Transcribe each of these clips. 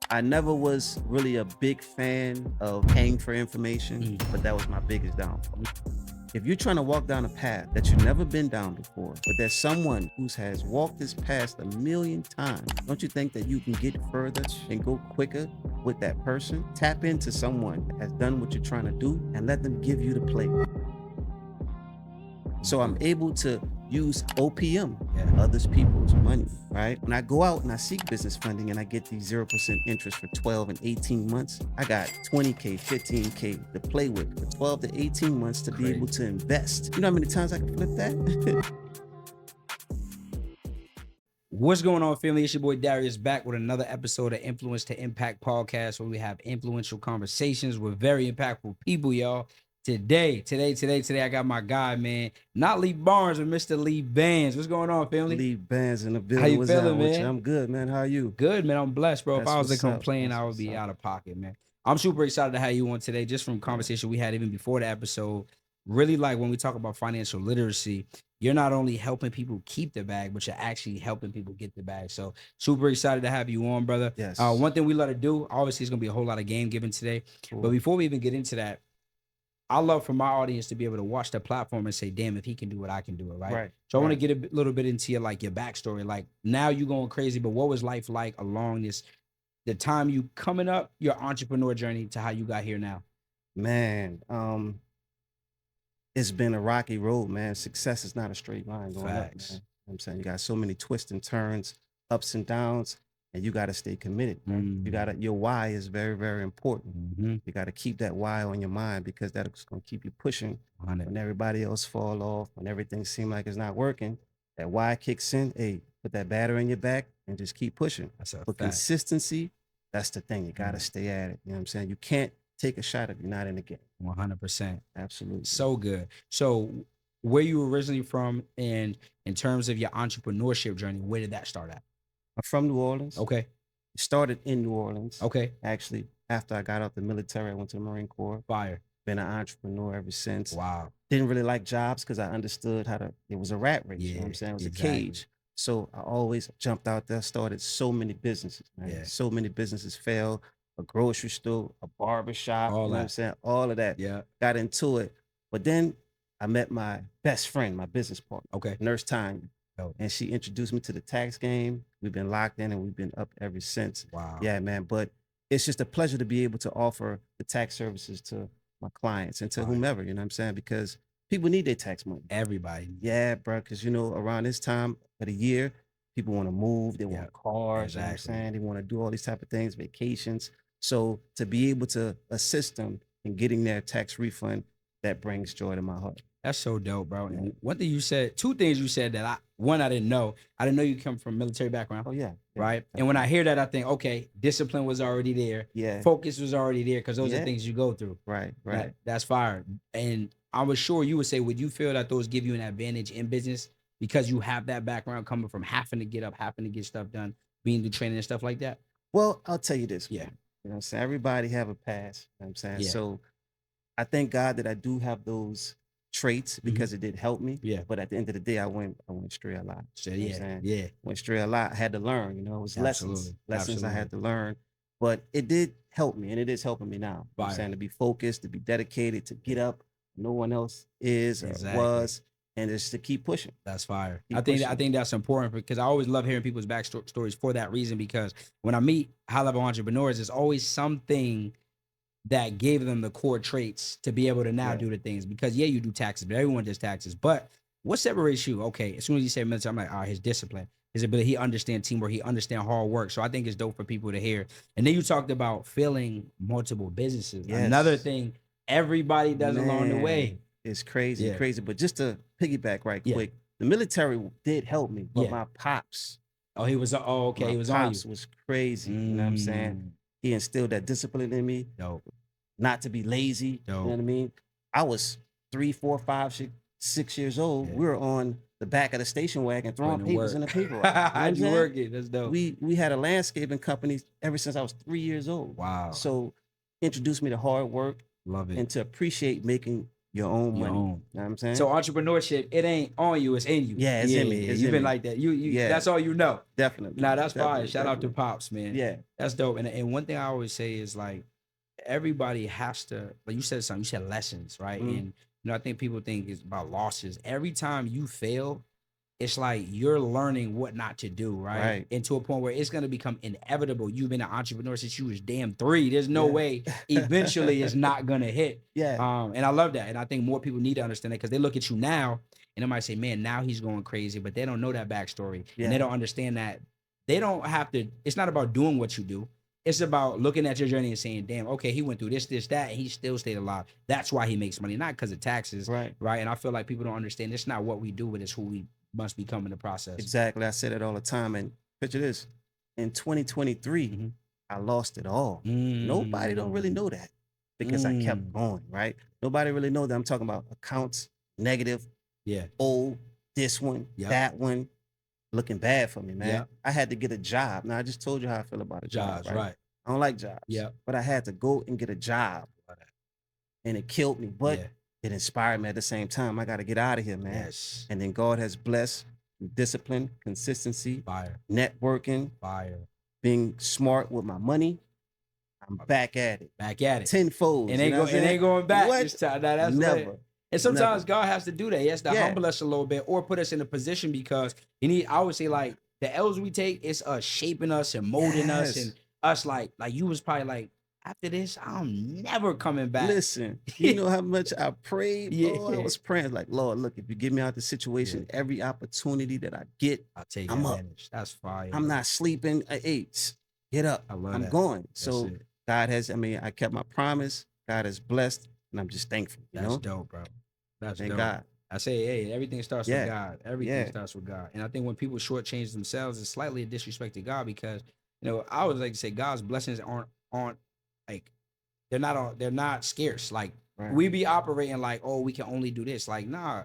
I never was really a big fan of paying for information, but that was my biggest downfall. If you're trying to walk down a path that you've never been down before, but there's someone who has walked this path a million times, don't you think that you can get further and go quicker with that person? Tap into someone that has done what you're trying to do and let them give you the play. So I'm able to use OPM, others people's money, right? When I go out and I seek business funding and I get these 0% interest for 12 and 18 months, I got 20K, 15K to play with for 12 to 18 months to be able to invest. You know how many times I can flip that? What's going on, family? It's your boy Darius back with another episode of Influence to Impact podcast, where we have influential conversations with very impactful people, y'all. Today, I got my guy, man. Not Lee Barnes, but Mr. Lee Bands. What's going on, family? Lee Bands in the building. How you What's feeling, up with man? you? I'm good, man. How are you? Good, man. I'm blessed, bro. That's if I was to what's up. complain, That's I would what's be up. out of pocket, man. I'm super excited to have you on today, just from conversation we had even before the episode. Really, like when we talk about financial literacy, you're not only helping people keep the bag, but you're actually helping people get the bag. So super excited to have you on, brother. Yes. One thing we love to do, obviously, it's going to be a whole lot of game giving today. Cool. But before we even get into that, I love for my audience to be able to watch the platform and say, damn, if he can do it, I can do it, right? So I want to get a little bit into your backstory. Like, now you going crazy, but what was life like along the time you coming up, your entrepreneur journey to how you got here now? Man, it's been a rocky road, man. Success is not a straight line going up, man. You know what I'm saying? You got so many twists and turns, ups and downs, and you got to stay committed. Your why is very, very important. You got to keep that why on your mind, because that's going to keep you pushing when everybody else fall off, when everything seems like it's not working. That why kicks in. Hey, put that battery in your back and just keep pushing. But consistency, that's the thing. You got to stay at it. You know what I'm saying? You can't take a shot if you're not in the game. 100%. Absolutely. So good. So where you originally from, and in terms of your entrepreneurship journey, where did that start at? I'm from New Orleans. Okay. Started in New Orleans. Okay. Actually, after I got out the military, I went to the Marine Corps. Fire. Been an entrepreneur ever since. Wow. Didn't really like jobs because I understood it was a rat race. You know what I'm saying? It was a cage. So I always jumped out there, started so many businesses, man. So many businesses failed. A grocery store, a barbershop, you know what I'm saying? All of that. Yeah. Got into it. But then I met my best friend, my business partner. Okay. Nurse Tanya. And she introduced me to the tax game. We've been locked in and we've been up ever since. Wow. Yeah, man. But it's just a pleasure to be able to offer the tax services to my clients and to whomever, you know what I'm saying? Because people need their tax money. Everybody. Yeah, bro. Because, around this time of the year, people want to move. They want cars. You know what I'm saying? They want to do all these type of things, vacations. So to be able to assist them in getting their tax refund, that brings joy to my heart. That's so dope, bro. And one thing you said, two things you said that I didn't know. I didn't know you come from a military background. Oh, yeah. Right. And when I hear that, I think, okay, discipline was already there. Yeah. Focus was already there, because those are things you go through. Right. That's fire. And I was sure you would say, would you feel that those give you an advantage in business because you have that background coming from having to get up, having to get stuff done, being through training and stuff like that? Well, I'll tell you this. Yeah. You know what I'm saying? Everybody have a past. You know what I'm saying? Yeah. So I thank God that I do have those traits, because it did help me. Yeah. But at the end of the day, I went stray a lot. So, You know what I'm saying? yeah. Went stray a lot. I had to learn, it was lessons Absolutely. I had to learn. But it did help me, and it is helping me now. You know what I'm saying? To be focused, to be dedicated, to get up. No one else is or was, and just to keep pushing. That's fire. Keep I think pushing. that's important, because I always love hearing people's backstories for that reason, because when I meet high-level entrepreneurs, there's always something that gave them the core traits to be able to now do the things. Because you do taxes, but everyone does taxes. But what separates you? Okay, as soon as you say military, I'm like, all right, his discipline, his ability, he understands teamwork, he understands hard work. So I think it's dope for people to hear. And then you talked about failing multiple businesses. Yes. Another thing everybody does along the way. It's crazy, crazy. But just to piggyback quick, the military did help me, but my pops. Oh, he was. Oh, okay. My He was on you. pops was crazy. You know what I'm saying? He instilled that discipline in me. Dope. Not to be lazy. You know what I mean? I was 3, 4, 5, 6 years old. We were on the back of the station wagon throwing papers in the paper. How'd you work it? That's dope. We had a landscaping company ever since I was 3 years old. Wow. So introduced me to hard work. Love it. And to appreciate making your own Your money. own. You know what I'm saying? So entrepreneurship, it ain't on you, it's in you. Yeah, it's in me. It's You've in been me. like that. You Yeah. that's all you know. Definitely. Nah, that's fine. Definitely, Shout out to definitely. Pops, man. Yeah. That's dope. And one thing I always say is like everybody has to, like you said something, you said lessons, right? Mhm. And you know, I think people think it's about losses. Every time you fail, it's like you're learning what not to do, right? Right. And to a point where it's gonna become inevitable. You've been an entrepreneur since you was damn 3. There's no Yeah. way eventually it's not gonna hit. Yeah. And I love that. And I think more people need to understand that because they look at you now and they might say, man, now he's going crazy, but they don't know that backstory. And they Yeah. don't understand that they don't have to, it's not about doing what you do. It's about looking at your journey and saying, damn, okay, he went through this, that, and he still stayed alive. That's why he makes money, not because of taxes, Right. right? And I feel like people don't understand it's not what we do, but it's who we must become in the process. Exactly. I said it all the time. And picture this. In 2023, Mhm. I lost it all. Nobody don't really know that because I kept going, right? Nobody really know that I'm talking about accounts, negative, Yeah. old, this one, Yep. that one, looking bad for me, man. Yep. I had to get a job. Now, I just told you how I feel about a job, Jobs, right? I don't like jobs. Yep. But I had to go and get a job. And it killed me. But Yeah. it inspired me at the same time. I got to get out of here, man. Yes. And then God has blessed with discipline, consistency, Fire. networking, Fire. being smart with my money. I'm back at it. Back at it. Tenfold. And ain't going back What? this time. Nah, that's Never. lit. And sometimes Never. God has to do that. He has to Yeah. humble us a little bit or put us in a position because I would say like the L's we take, it's us shaping us and molding us Yes. and us like you was probably like, after this, I'm never coming back. Listen, you know how much I prayed? Yeah. Oh, I was praying like, Lord, look, if you get me out the situation, every opportunity that I get, I'll take I'm up. advantage. That's fire. I'm not sleeping. Hey, get up. I love I'm that. going. That's So it. God has, I kept my promise. God has blessed, and I'm just thankful. You That's know? dope, bro. That's Thank dope. God. I say, hey, everything starts Yeah. with God. Everything Yeah. starts with God. And I think when people shortchange themselves, it's slightly a disrespect to God because, you know, I always like to say God's blessings aren't like they're not scarce. Like Right. we be operating like, oh, we can only do this. Like, nah,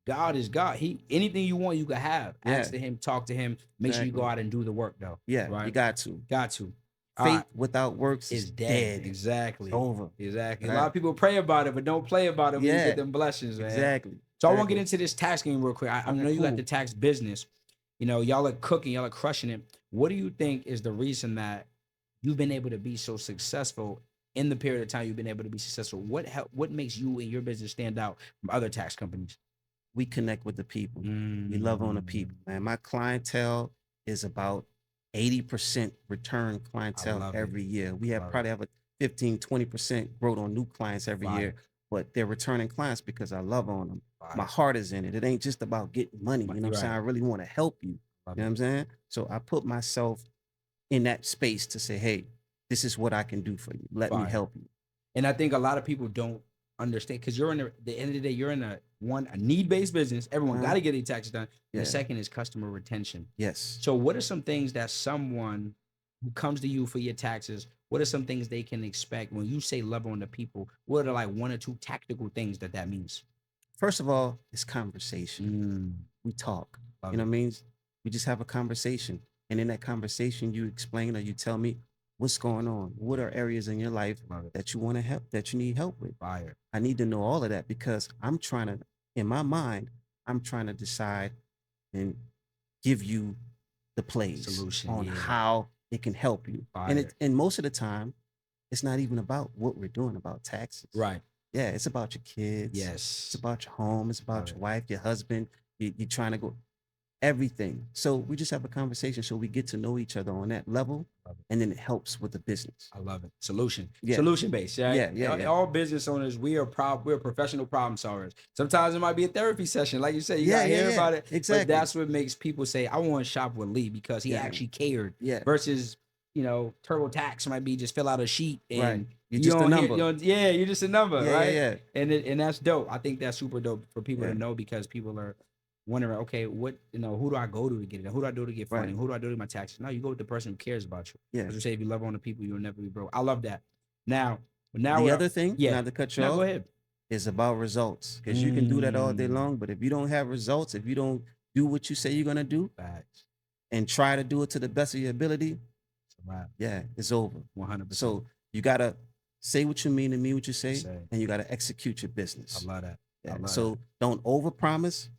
God is God. Anything you want, you can have. Yeah. Ask to him, talk to him. Make sure you go Exactly. out and do the work though. Yeah, Right. you got to. Got to. All Faith right. without works Is is dead. dead. Exactly. It's over. Exactly. A Right. lot of people pray about it, but don't play about it when you Yeah. get them blessings, man. Exactly. So I want to Exactly. get into this tax game real quick. I Okay, know you got cool. the tax business. You know, y'all are cooking, y'all are crushing it. What do you think is the reason that you've been able to be so successful in the period of time you've been able to be successful? What makes you and your business stand out from other tax companies? We connect with the people. We love on the people, man. My clientele is about 80% return clientele love it. every year. We have Love probably have a 15, 20% growth on new clients every Fire. year, but they're returning clients because I love on them. Fire. My heart is in it. It ain't just about getting money. You know what I'm Right. saying? I really want to help you. Love You know what I'm saying? So I put myself in that space to say, hey, this is what I can do for you. Let me Fire. help you. And I think a lot of people don't understand because you're the end of the day, you're in a need-based business. Everyone got to get their taxes done. And Yeah. the second is customer retention. Yes. So what are some things that someone who comes to you for your taxes, what are some things they can expect when you say love on the people? What are like 1 or 2 tactical things that means? First of all, it's conversation. We talk. Love You know it. what I mean? We just have a conversation. And in that conversation, you explain or you tell me what's going on. What are areas in your life Love it. that you want to help, that you need help with? Fire. I need to know all of that because I'm trying to, in my mind, I'm trying to decide and give you the plays Solution, on yeah. how it can help you. Fire. And most of the time, it's not even about what we're doing about taxes. Right. Yeah, it's about your kids. Yes. It's about your home. It's about Love your it. wife, your husband. You're trying to go everything. So we just have a conversation so we get to know each other on that level. Love it. And then it helps with the business. I love it. Solution. Yeah. Solution based, right? Yeah. All business owners, we're professional problem solvers. Sometimes it might be a therapy session. Like you said, you gotta hear about it. Exactly. But that's what makes people say, I want to shop with Lee because he actually cared. Yeah. Versus, you know, TurboTax might be just fill out a sheet and Right. You're you just a don't number. you're just a number, right? Yeah. And that's dope. I think that's super dope for people Yeah. to know because people are wondering, okay, what, you know, who do I go to get it? Who do I do to get funding? Right. Who do I do to my taxes? No, you go with the person who cares about you. Yeah. As you say, if you love on the people, you'll never be broke. I love that. Now The other thing, not to cut you no, off, go ahead. is about results. Because you can do that all day long, but if you don't have results, if you don't do what you say you're gonna do Facts. and try to do it to the best of your ability, Right. yeah, it's over. 100%. So you gotta say what you mean and mean what you say, and you got to execute your business. I love that. Yeah. I love So that. don't overpromise.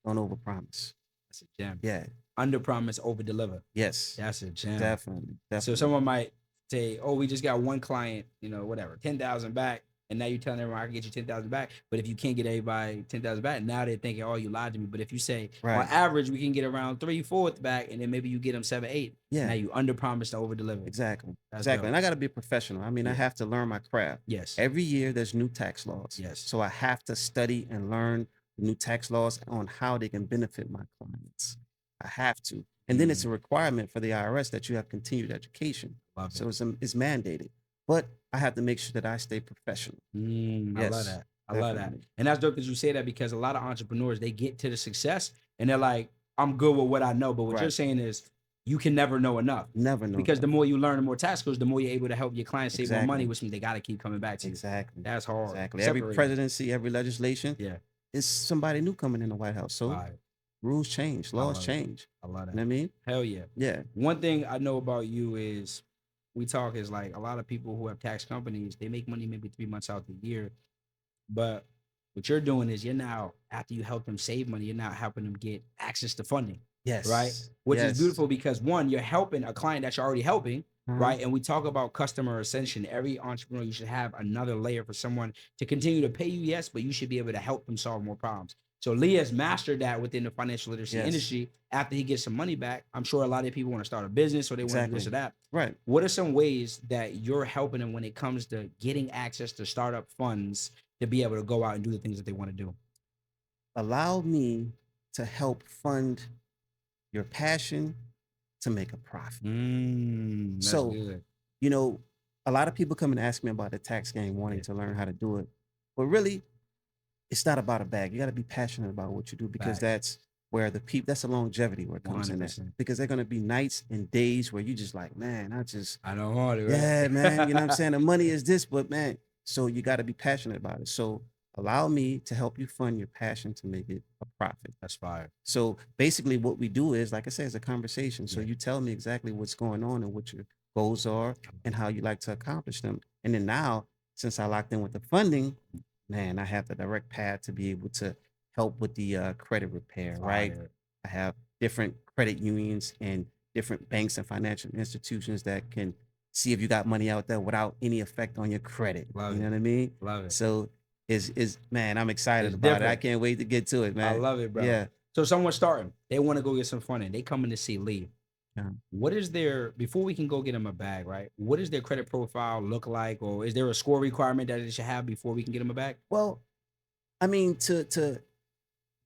Don't overpromise. That's a gem. Yeah. Under promise, over deliver. Yes. That's a gem. Definitely. So someone might say, "Oh, we just got one client, you know, whatever, 10,000 back," and now you're telling everyone I can get you 10,000 back. But if you can't get everybody 10,000 back, now they're thinking, "Oh, you lied to me." But if you say, on average, we can get around 3/4 back, and then maybe you get them 7, 8. Yeah. Now you under promise to over deliver. Exactly. That's exactly. dope. And I got to be a professional. I mean, I have to learn my craft. Yes. Every year there's new tax laws. Yes. So I have to study and learn the new tax laws on how they can benefit my clients. I have to. And then it's a requirement for the IRS that you have continued education. So it's mandated. But I have to make sure that I stay professional. I love that. I love that. And that's dope because you say that, because a lot of entrepreneurs, they get to the success and they're like, I'm good with what I know. But what you're saying is you can never know enough. Never know. Because the more you learn, the more tax skills, the more you're able to help your clients save more money, which means they got to keep coming back to you. Exactly. That's hard. Exactly. Every presidency, every legislation, is somebody new coming in the White House. So rules change, laws change. I love that. You know what I mean? Hell yeah. Yeah. One thing I know about you is we talk is like a lot of people who have tax companies, they make money maybe 3 months out the year. But what you're doing is you're now, after you help them save money, you're now helping them get access to funding. Yes. Right. Which is beautiful because, one, you're helping a client that you're already helping. Right. And we talk about customer ascension. Every entrepreneur, you should have another layer for someone to continue to pay you. Yes. But you should be able to help them solve more problems. So Lee has mastered that within the financial literacy industry. After he gets some money back, I'm sure a lot of people want to start a business or they want to do this or that. Right. What are some ways that you're helping them when it comes to getting access to startup funds to be able to go out and do the things that they want to do? Allow me to help fund your passion to make a profit. So, good. You know, a lot of people come and ask me about the tax game, wanting to learn how to do it. But really, it's not about a bag. You got to be passionate about what you do, because that's where that's the longevity where it comes 100%. In that. Because they're going to be nights and days where you just like, man, I don't want it. Right? Yeah, man. You know what I'm saying? The money is this, but man, so you got to be passionate about it. So allow me to help you fund your passion to make it a profit. That's fire. So basically what we do is, like I said, it's a conversation. So you tell me exactly what's going on and what your goals are and how you like to accomplish them. And then now, since I locked in with the funding, man, I have the direct path to be able to help with the credit repair, right? I have different credit unions and different banks and financial institutions that can see if you got money out there without any effect on your credit. Love you know what I mean? Love it. So man, I'm excited about it. I can't wait to get to it, man. I love it, bro. Yeah. So someone's starting, they want to go get some funding. They come in to see Lee. What is before we can go get them a bag, right? What does their credit profile look like? Or is there a score requirement that they should have before we can get them a bag? Well, I mean,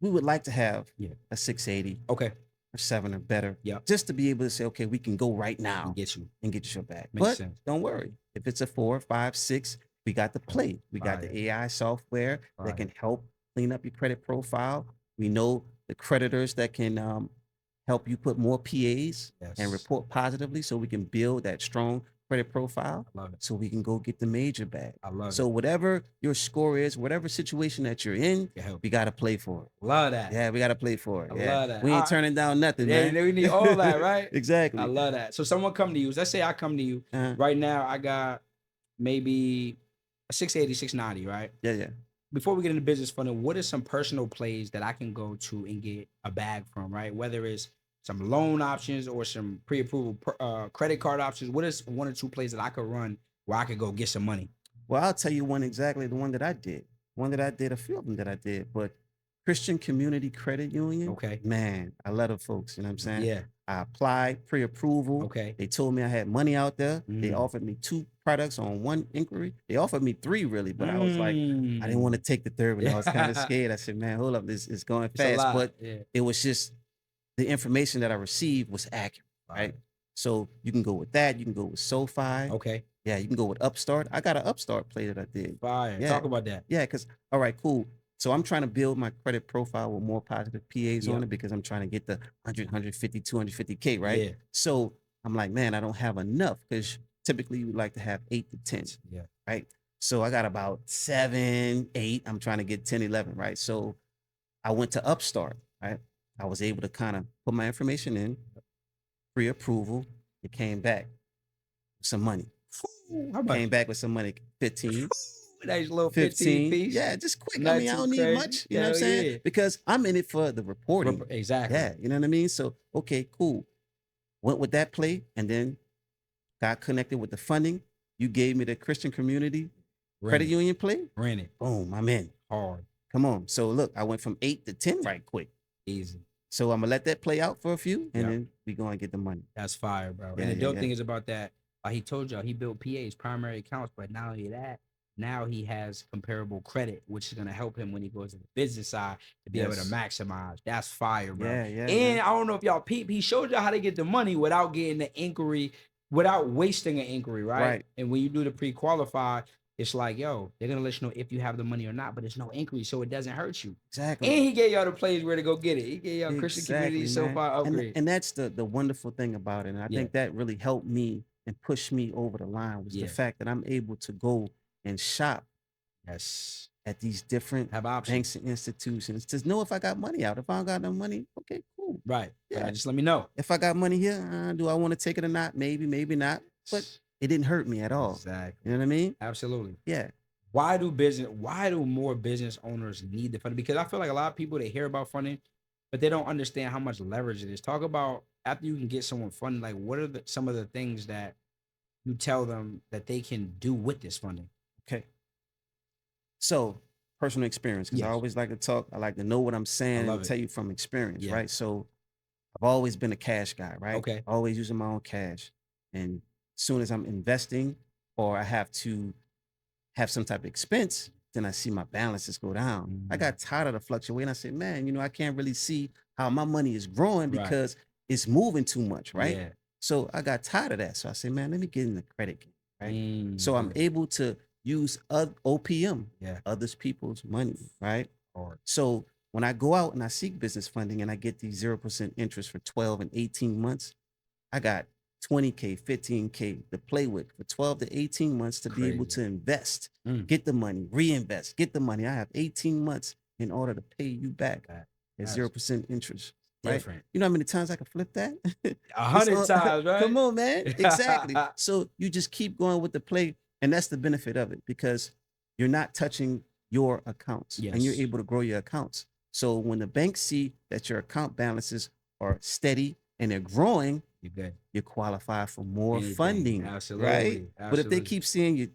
we would like to have a 680. Okay. Or 7 or better. Yeah. Just to be able to say, okay, we can go right now and get you your bag. Makes sense. Don't worry. If it's a 4, 5, 6, we got the play. We got the AI software that can help clean up your credit profile. We know the creditors that can help you put more PAs and report positively, so we can build that strong credit profile. I love it. So we can go get the major bag. I love it. So whatever your score is, whatever situation that you're in, we got to play for it. Love that. Yeah, we got to play for it. I love that. We ain't turning down nothing, man. Yeah, we need all that, right? Exactly. I love that. So someone come to you. Let's say I come to you. Right now, I got maybe a 680, 690, right? Yeah. Before we get into business funding, what are some personal plays that I can go to and get a bag from, right? Whether it's some loan options or some pre-approval credit card options. What is 1 or 2 plays that I could run where I could go get some money? Well, I'll tell you one exactly, the one that I did. A few of them that I did. But Christian Community Credit Union. Okay. Man, I love the folks, you know what I'm saying? Yeah. I applied pre-approval. Okay. They told me I had money out there. They offered me 2 products on 1 inquiry. They offered me 3 really, but I was like, I didn't want to take the 3rd one. I was kind of scared. I said, man, hold up, this is going fast. But it was just, the information that I received was accurate, right? So you can go with that. You can go with SoFi. Okay. Yeah, you can go with Upstart. I got an Upstart play that I did. Fire. Yeah. Talk about that. Yeah, because, all right, cool. So I'm trying to build my credit profile with more positive PAs on it, because I'm trying to get the 100, 150, 250K, right? Yeah. So I'm like, man, I don't have enough, because typically you would like to have 8 to 10, right? So I got about 7, 8. I'm trying to get 10, 11, right? So I went to Upstart, right? I was able to kind of put my information in, pre-approval. It came back, some money. How much? Came back with some money, 15. Nice little 15 piece. Yeah, just quick. I Not mean, I too don't need crazy. much. You know what I'm Hell saying? yeah. Because I'm in it for the reporting. Exactly. Yeah, you know what I mean? So, okay, cool. Went with that play and then got connected with the funding. You gave me the Christian community credit union play. Ran it. Boom, I'm in. Hard. Come on. So look, I went from 8 to 10 right quick. Easy. So I'm gonna let that play out for a few, and then we go and get the money. That's fire, bro. Yeah, And the dope yeah. thing is about that, like he told y'all, he built PA's primary accounts, but not only that, now he has comparable credit, which is gonna help him when he goes to the business side to be able to maximize. That's fire, bro. Yeah, yeah. And man. I don't know if y'all peep, he showed y'all how to get the money without getting the inquiry, without wasting an inquiry, right? Right. And when you do the pre-qualify, it's like, yo, they're gonna let you know if you have the money or not, but it's no inquiry, so it doesn't hurt you. Exactly. And he gave y'all the plays where to go get it. He gave y'all Christian community so man. far upgrade. And that's the wonderful thing about it. And I think that really helped me and pushed me over the line was the fact that I'm able to go and shop at these different Have options. banks and institutions to know if I got money out. If I don't got no money, okay, cool. Right. Yeah. Just let me know. If I got money here, do I want to take it or not? Maybe, maybe not. But it didn't hurt me at all. Exactly. You know what I mean? Absolutely. Yeah. Why do more business owners need the funding? Because I feel like a lot of people, they hear about funding, but they don't understand how much leverage it is. Talk about after you can get someone funding, like what are some of the things that you tell them that they can do with this funding? Okay. So personal experience, because I always like to talk. I like to know what I'm saying and tell you from experience, right? So I've always been a cash guy, right? Okay. Always using my own cash. And as soon as I'm investing or I have to have some type of expense, then I see my balances go down. I got tired of the fluctuating. I said, man, I can't really see how my money is growing because it's moving too much, right? Yeah. So I got tired of that. So I said, man, let me get in the credit game, right? So I'm able to use OPM, others people's money, right? So when I go out and I seek business funding and I get these 0% interest for 12 and 18 months, I got 20K, 15K to play with for 12 to 18 months to be able to invest, get the money, reinvest, get the money. I have 18 months in order to pay you back at 0% interest. Right? Different. You know how many times I can flip that? 100 times, right? Come on, man. Exactly. So you just keep going with the play. And that's the benefit of it because you're not touching your accounts and you're able to grow your accounts. So when the banks see that your account balances are steady and they're growing, you qualify for more funding. Absolutely. Right? But if they keep seeing you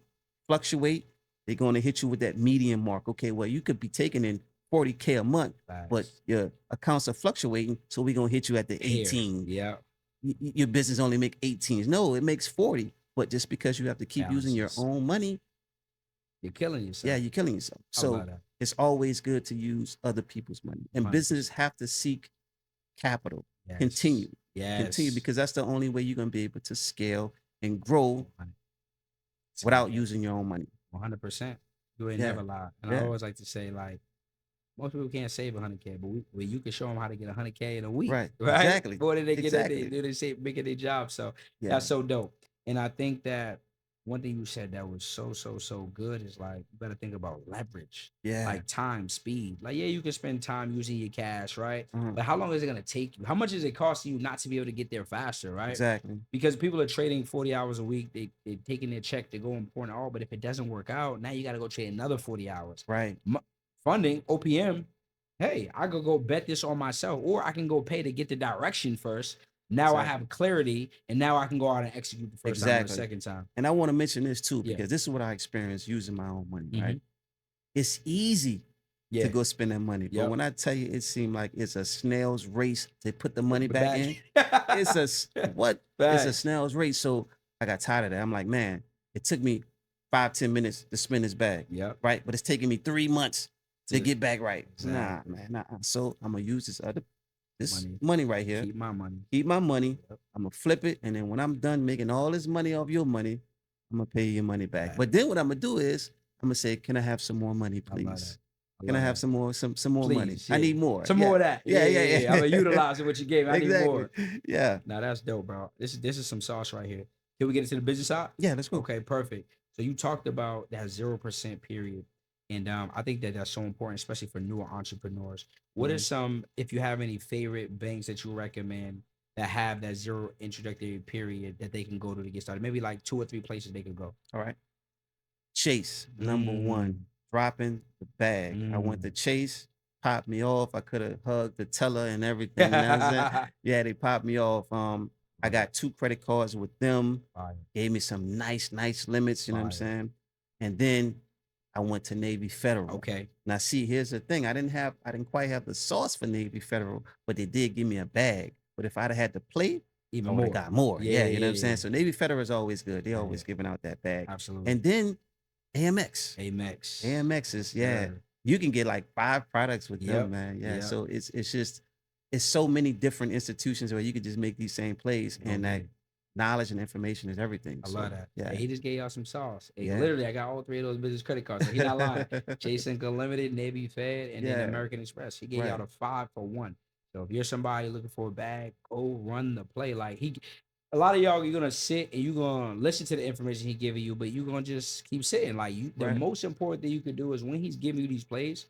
fluctuate, they're going to hit you with that median mark. Okay, well, you could be taking in 40K a month, but your accounts are fluctuating. So we're going to hit you at the 18. Yeah. Your business only make 18. No, it makes 40. But just because you have to keep using your own money, you're killing yourself. Yeah, you're killing yourself. So it's always good to use other people's money. And businesses have to seek capital. Continue. Continue because that's the only way you're going to be able to scale and grow without using your own money. 100%. You ain't never lie. And I always like to say, like, most people can't save 100K, but you can show them how to get 100K in a week. Right? Exactly. Before they get it, they say making their job. So that's so dope. And I think that one thing you said that was so good is like you better think about leverage. Yeah. Like time, speed. Like, you can spend time using your cash, right? But how long is it gonna take you? How much is it costing you not to be able to get there faster, right? Exactly. Because people are trading 40 hours a week, they're taking their check to go and pouring it all. But if it doesn't work out, now you gotta go trade another 40 hours. Right. Funding, OPM, hey, I could go bet this on myself, or I can go pay to get the direction first. Now I have clarity, and now I can go out and execute the first time or the second time. And I want to mention this too, because this is what I experienced using my own money, right? It's easy to go spend that money. But when I tell you, it seemed like it's a snail's race to put the money back in. It's a snail's race. So I got tired of that. I'm like, man, it took me 5-10 minutes to spend this bag. Right. But it's taking me 3 months to get back right. Nah, man. Nah. So I'm gonna use this money right here. Keep my money. Keep my money. I'm gonna flip it, and then when I'm done making all this money off your money, I'm gonna pay you your money back. But then what I'm gonna do is I'm gonna say, can I have some more money, please? Can I have some more money? Yeah. I need more. Some more of that. Yeah. I'm gonna utilize what you gave. I need more. Yeah. Now that's dope, bro. This is some sauce right here. Can we get into the business side? Yeah, let's go. Okay, perfect. So you talked about that 0% period. And I think that that's so important, especially for newer entrepreneurs. What are some, if you have any favorite banks that you recommend that have that 0 introductory period that they can go to get started? Maybe like 2 or 3 places they could go. All right. Chase, number one, dropping the bag. I went to Chase, popped me off. I could have hugged the teller and everything. You know what I'm saying? Yeah, they popped me off. I got 2 credit cards with them. Gave me some nice limits. You know what I'm saying? And then I went to Navy Federal. Okay. Now, see, here's the thing. I didn't quite have the sauce for Navy Federal, but they did give me a bag. But if I'd have had to play, Even I would more. have got more. Yeah, you know what I'm saying? Yeah. So Navy Federal is always good. They always giving out that bag. Absolutely. And then AMX. Amex. AMX is, yeah. Sure. You can get like 5 products with them, Yep. man. Yeah. Yep. So it's just, it's so many different institutions where you could just make these same plays, and that knowledge and information is everything. I So, love that. yeah. Hey, he just gave y'all some sauce. Hey, Yeah. literally, I got all 3 of those business credit cards. So he's not lying. Chase Unlimited, Navy Fed, and then Yeah. American Express. He gave y'all Right. the 5 for 1. So if you're somebody looking for a bag, go run the play. Like a lot of y'all, you're gonna sit and you're gonna listen to the information he giving you, but you're gonna just keep sitting. Like the Right. most important thing you could do is when he's giving you these plays,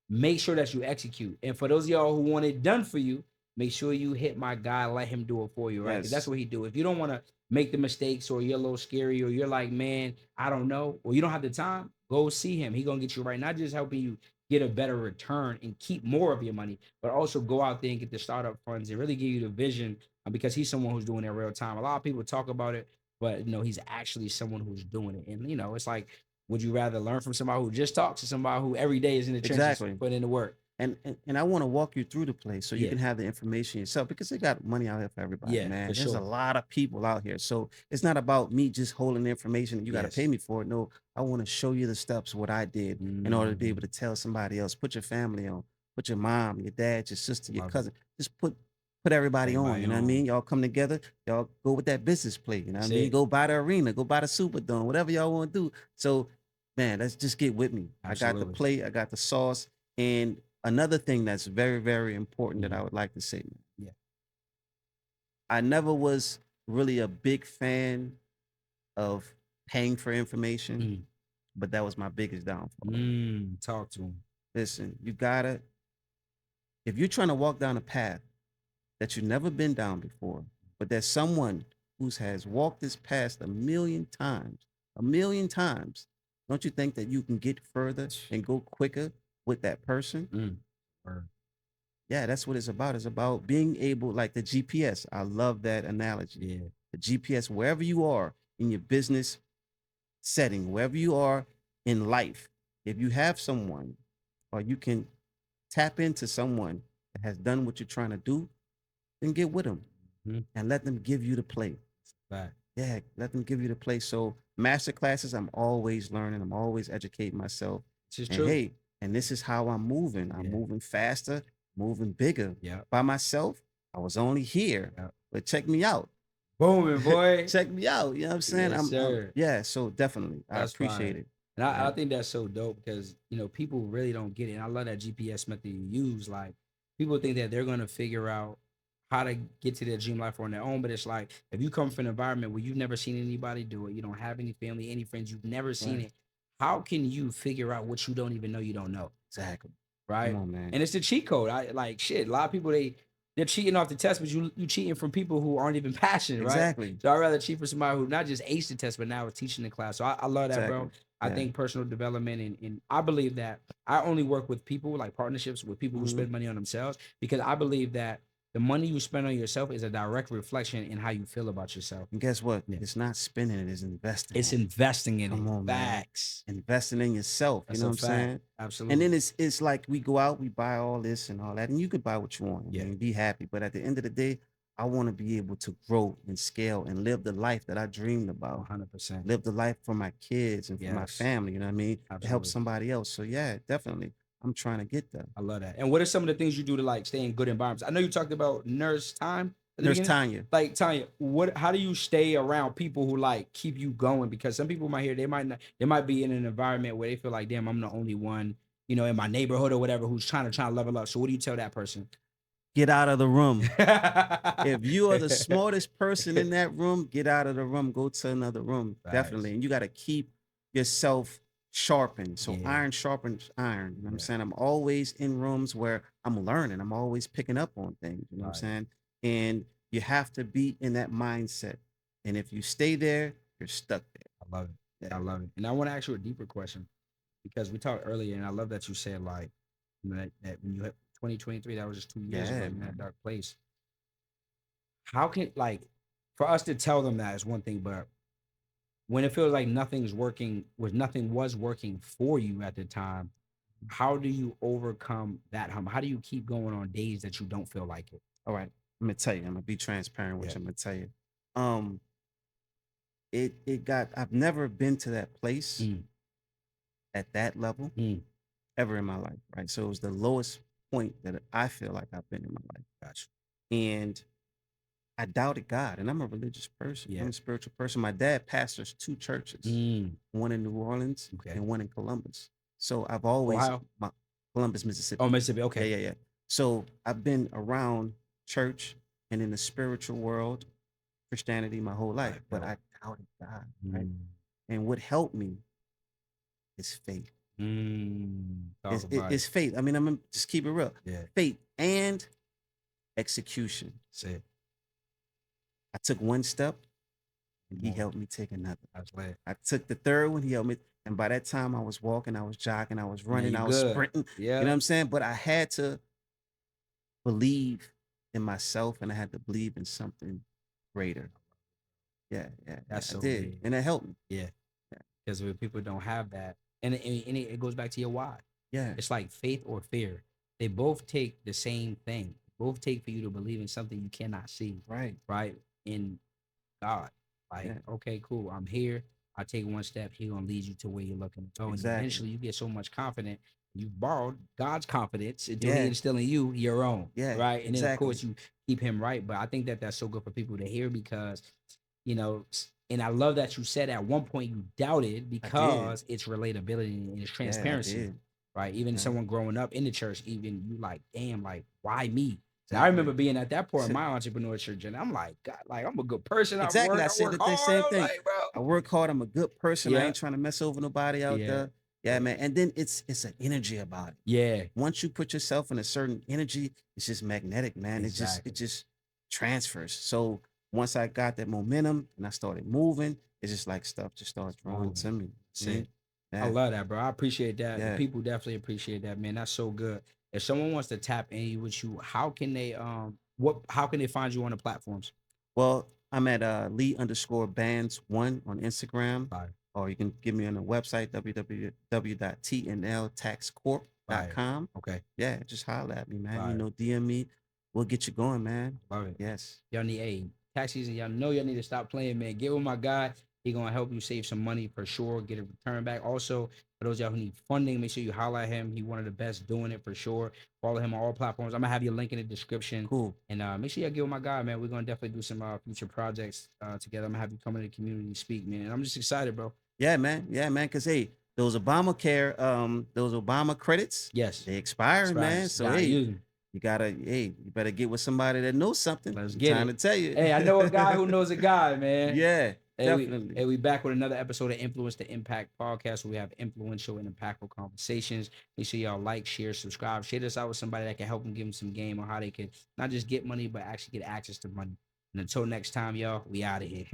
make sure that you execute. And for those of y'all who want it done for you, make sure you hit my guy, let him do it for you, right? Because that's Yes. what he do. If you don't want to make the mistakes, or you're a little scary, or you're like, man, I don't know, or you don't have the time, go see him. He gonna get you right, not just helping you get a better return and keep more of your money, but also go out there and get the startup funds and really give you the vision, because he's someone who's doing it in real time. A lot of people talk about it, but he's actually someone who's doing it. And it's like, would you rather learn from somebody who just talks, to somebody who every day is in the trenches, Exactly. putting in the work? And I want to walk you through the place so you Yeah. can have the information yourself, because they got money out here for everybody, Yeah, man. for There's a sure. lot of people out here. So it's not about me just holding the information and you got to Yes. pay me for it. No, I want to show you the steps, what I did in order to be able to tell somebody else. Put your family on, put your mom, your dad, your sister, your Love it. cousin. Just put everybody on. You know what I Everybody mean? on. Y'all come together, y'all go with that business play. You know what I That's mean? it. Go buy the arena, go buy the Superdome, whatever y'all want to do. So, man, let's just get with me. I got the Absolutely. play, I got the sauce. And another thing that's very, very important that I would like to say, man. Yeah. I never was really a big fan of paying for information, but that was my biggest downfall. Talk to him. Listen, you gotta, if you're trying to walk down a path that you've never been down before, but there's someone who has walked this path a million times, don't you think that you can get further and go quicker with that person? Yeah, that's what it's about. It's about being able, like the GPS. I love that analogy. Yeah. The GPS, wherever you are in your business setting, wherever you are in life, if you have someone, or you can tap into someone that has done what you're trying to do, then get with them and let them give you the play. Right. Yeah, let them give you the play. So master classes, I'm always learning. I'm always educating myself. This is And true. hey, and this is how I'm moving. I'm moving faster, moving bigger. By myself, I was only here. But check me out. Booming, boy. Check me out. You know what I'm saying? Yes, sir. Yeah, so definitely. I That's appreciate fire. it. And I think that's so dope, because people really don't get it. And I love that GPS method you use. Like, people think that they're gonna figure out how to get to their dream life on their own, but it's like, if you come from an environment where you've never seen anybody do it, you don't have any family, any friends, you've never seen it, how can you figure out what you don't even know you don't know? Exactly. Right? Come on, man. And it's the cheat code. I like shit. A lot of people, they're cheating off the test, but you cheating from people who aren't even passionate, right? Exactly. So I'd rather cheat for somebody who not just aced the test, but now is teaching the class. So I love that, bro. Exactly. I Yeah. think personal development, and I believe that I only work with people, like partnerships with people who spend money on themselves, because I believe that the money you spend on yourself is a direct reflection in how you feel about yourself. And guess what? Yeah. It's not spending it, it's investing. It's investing in Come it. on, man. Facts. Investing in yourself. That's You know a what I'm fact. saying? Absolutely. And then it's like we go out, we buy all this and all that, and you could buy what you want. Yeah. And be happy. But at the end of the day, I want to be able to grow and scale and live the life that I dreamed about. 100%. Live the life for my kids and for my Yes. family, you know what I mean? To help Absolutely. somebody else. So yeah, definitely. I'm trying to get there. I love that. And what are some of the things you do to like stay in good environments? I know you talked about nurse time. at the Nurse beginning. Tanya. Like Tanya, how do you stay around people who like keep you going? Because some people might hear they might be in an environment where they feel like, damn, I'm the only one, in my neighborhood or whatever, who's trying to level up. So what do you tell that person? Get out of the room. If you are the smartest person in that room, get out of the room. Go to another room. Facts. Definitely. And you got to keep yourself sharpened. So Yeah. iron sharpens iron. You know what I'm saying? I'm always in rooms where I'm learning. I'm always picking up on things. You know what I'm saying? And You have to be in that mindset. And if you stay there, you're stuck there. I love it. Yeah. I love it. And I want to ask you a deeper question because we talked earlier, and I love that you said like that when you hit 2023, that was just 2 years ago, Yeah, you're in a man. dark place. How can like for us to tell them that is one thing, but when it feels like nothing's working, nothing was working for you at the time, how do you overcome that hump? How do you keep going on days that you don't feel like it? All right. I'm gonna tell you, I'm gonna be transparent with Yeah. you. I'm gonna tell you. Um, I've never been to that place Mm, at that level mm, ever in my life, right? So it was the lowest point that I feel like I've been in my life. gotcha. And I doubted God, and I'm a religious person. I'm Yeah. a spiritual person. My dad pastors two churches, Mm, one in New Orleans okay. and one in Columbus. So I've always Ohio? Columbus, Mississippi. Oh, Mississippi. Yeah, Okay. yeah, yeah. So I've been around church and in the spiritual world, Christianity, my whole life, Right, but right. I doubted God, right? Mm, And what helped me is faith. talk about It's it. faith. I mean, I'm gonna just keep it real. Yeah. Faith and execution. That's it. I took one step and he More. helped me take another. That's lit. I took the third one, he helped me. And by that time, I was walking, I was jogging, I was Now running, you I was good. sprinting. Yeah. You know what I'm saying? But I had to believe in myself and I had to believe in something greater. Yeah, yeah, That's I so did. big. And it helped me. Yeah. Yeah. Because when people don't have that, and it goes back to your why. Yeah. It's like faith or fear. They both take the same thing. Both take for you to believe in something you cannot see. Right. Right. In God. Like, Yeah. okay, cool. I'm here. I take one step. He gonna lead you to where you're looking to go. And Exactly. eventually you get so much confident. You borrowed God's confidence until Yeah. he instill in you your own. Yeah, Right. And then of exactly. course you keep him right. But I think that that's so good for people to hear because, you know, and I love that you said at one point you doubted because it's relatability and it's Yeah, I transparency. did. Right. Even Yeah. someone growing up in the church, even you like, damn, like, why me? And I Exactly. remember being at that point in my entrepreneurship journey. I'm like, God, like I'm a good person. Exactly. I I said work the same hard. I'm thing. like, bro. I work hard. I'm a good person. I Yeah. ain't trying to mess over nobody out Yeah. there. Yeah, man. And then it's an energy about it. Yeah. Once you put yourself in a certain energy, it's just magnetic, man. Exactly. It just transfers. So once I got that momentum and I started moving, it's just like stuff just starts flowing to me. That's it. I Yeah. love that, bro. I appreciate that. Yeah. People definitely appreciate that, man. That's so good. If someone wants to tap in with you, how can they how can they find you on the platforms? Well, I'm at Lee_bands1 on Instagram. Fire. Or you can give me on the website, www.tnltaxcorp.com. Okay. Yeah, just holler at me, man. Fire. You know, DM me. We'll get you going, man. Love it. Yes. Y'all need tax season. Y'all know y'all need to stop playing, man. Get with my guy. He gonna help you save some money for sure. Get a return back. Also, for those of y'all who need funding, make sure you holler at him. He one of the best doing it for sure. Follow him on all platforms. I'm gonna have your link in the description. Cool. And make sure y'all get with my guy, man. We're gonna definitely do some future projects together. I'm gonna have you come into the community and speak, man. And I'm just excited, bro. Yeah, man. Yeah, man. Cause hey, those Obama credits, Yes. they expiring, man. So hey, you better get with somebody that knows something. Let's get Time it. to tell you. Hey, I know a guy who knows a guy, man. Yeah, Hey, definitely. we back with another episode of Influence to Impact podcast where we have influential and impactful conversations. Make sure y'all like, share, subscribe. Share this out with somebody that can help them, give them some game on how they can not just get money, but actually get access to money. And until next time, y'all, we out of here.